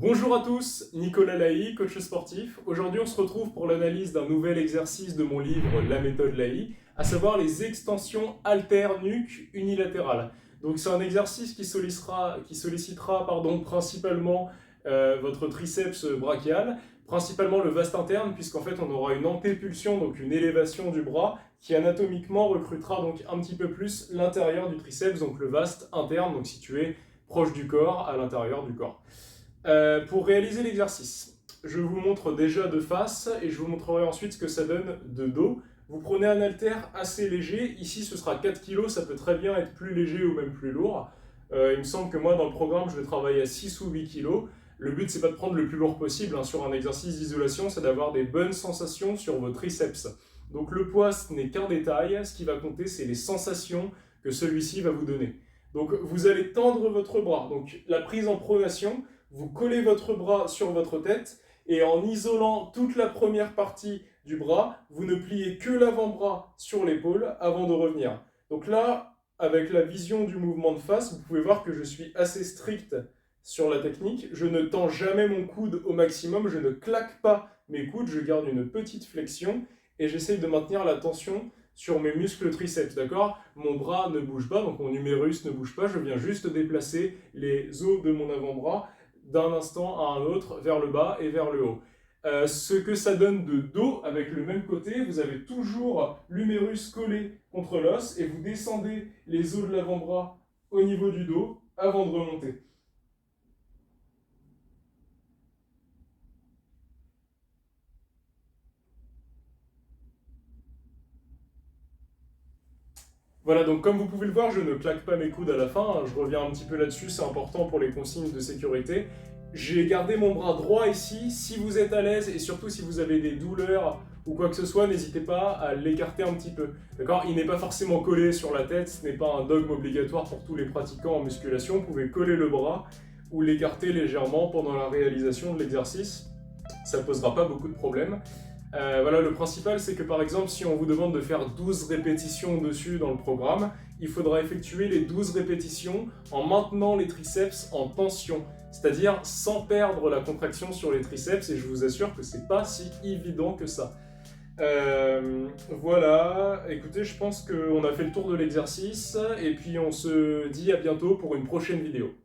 Bonjour à tous, Nicolas Laï, coach sportif. Aujourd'hui, on se retrouve pour l'analyse d'un nouvel exercice de mon livre La méthode Laï, à savoir les extensions haltères-nuque unilatérales. Donc, c'est un exercice qui sollicitera principalement votre triceps brachial, principalement le vaste interne, puisqu'en fait, on aura une antépulsion, donc une élévation du bras, qui anatomiquement recrutera donc un petit peu plus l'intérieur du triceps, donc le vaste interne, donc situé proche du corps, à l'intérieur du corps. Pour réaliser l'exercice, je vous montre déjà de face et je vous montrerai ensuite ce que ça donne de dos. Vous prenez un haltère assez léger, ici ce sera 4 kg, ça peut très bien être plus léger ou même plus lourd. Il me semble que moi dans le programme je vais travailler à 6 ou 8 kg. Le but c'est pas de prendre le plus lourd possible sur un exercice d'isolation, c'est d'avoir des bonnes sensations sur vos triceps. Donc le poids ce n'est qu'un détail, ce qui va compter c'est les sensations que celui-ci va vous donner. Donc vous allez tendre votre bras, donc la prise en pronation, vous collez votre bras sur votre tête et en isolant toute la première partie du bras, vous ne pliez que l'avant-bras sur l'épaule avant de revenir. Donc là, avec la vision du mouvement de face, vous pouvez voir que je suis assez strict sur la technique. Je ne tends jamais mon coude au maximum, je ne claque pas mes coudes, je garde une petite flexion et j'essaye de maintenir la tension sur mes muscles triceps, d'accord? Mon bras ne bouge pas, donc mon humérus ne bouge pas, je viens juste déplacer les os de mon avant-bras d'un instant à un autre, vers le bas et vers le haut. Ce que ça donne de dos, avec le même côté, vous avez toujours l'humérus collé contre l'os et vous descendez les os de l'avant-bras au niveau du dos avant de remonter. Voilà, donc comme vous pouvez le voir, je ne claque pas mes coudes à la fin, je reviens un petit peu là-dessus, c'est important pour les consignes de sécurité. J'ai gardé mon bras droit ici, si vous êtes à l'aise et surtout si vous avez des douleurs ou quoi que ce soit, n'hésitez pas à l'écarter un petit peu. D'accord? Il n'est pas forcément collé sur la tête, ce n'est pas un dogme obligatoire pour tous les pratiquants en musculation, vous pouvez coller le bras ou l'écarter légèrement pendant la réalisation de l'exercice, ça ne posera pas beaucoup de problèmes. Voilà, le principal, c'est que par exemple, si on vous demande de faire 12 répétitions dessus dans le programme, il faudra effectuer les 12 répétitions en maintenant les triceps en tension, c'est-à-dire sans perdre la contraction sur les triceps, et je vous assure que c'est pas si évident que ça. Voilà, écoutez, je pense qu'on a fait le tour de l'exercice, et puis on se dit à bientôt pour une prochaine vidéo.